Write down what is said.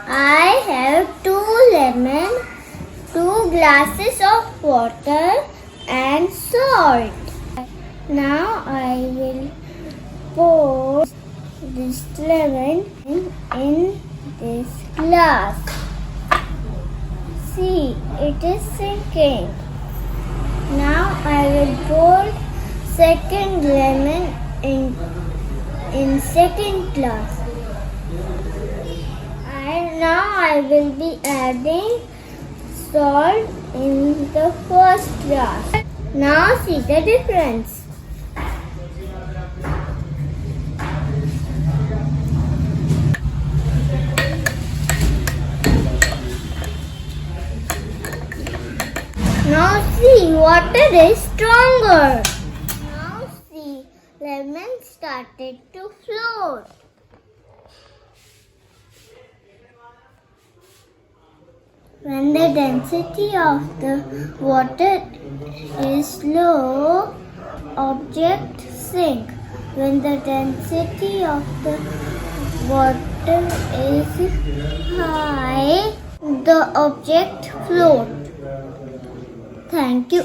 I have 2 lemon, 2 glasses of water and salt. Now I will pour this lemon in this glass. See, it is sinking. Now I will pour second lemon in second glass. And now I will be adding salt in the first glass. Now see the difference. Now see, water is stronger. Now see, lemon started to float. When the density of the water is low, object sink. When the density of the water is high, the object float. Thank you.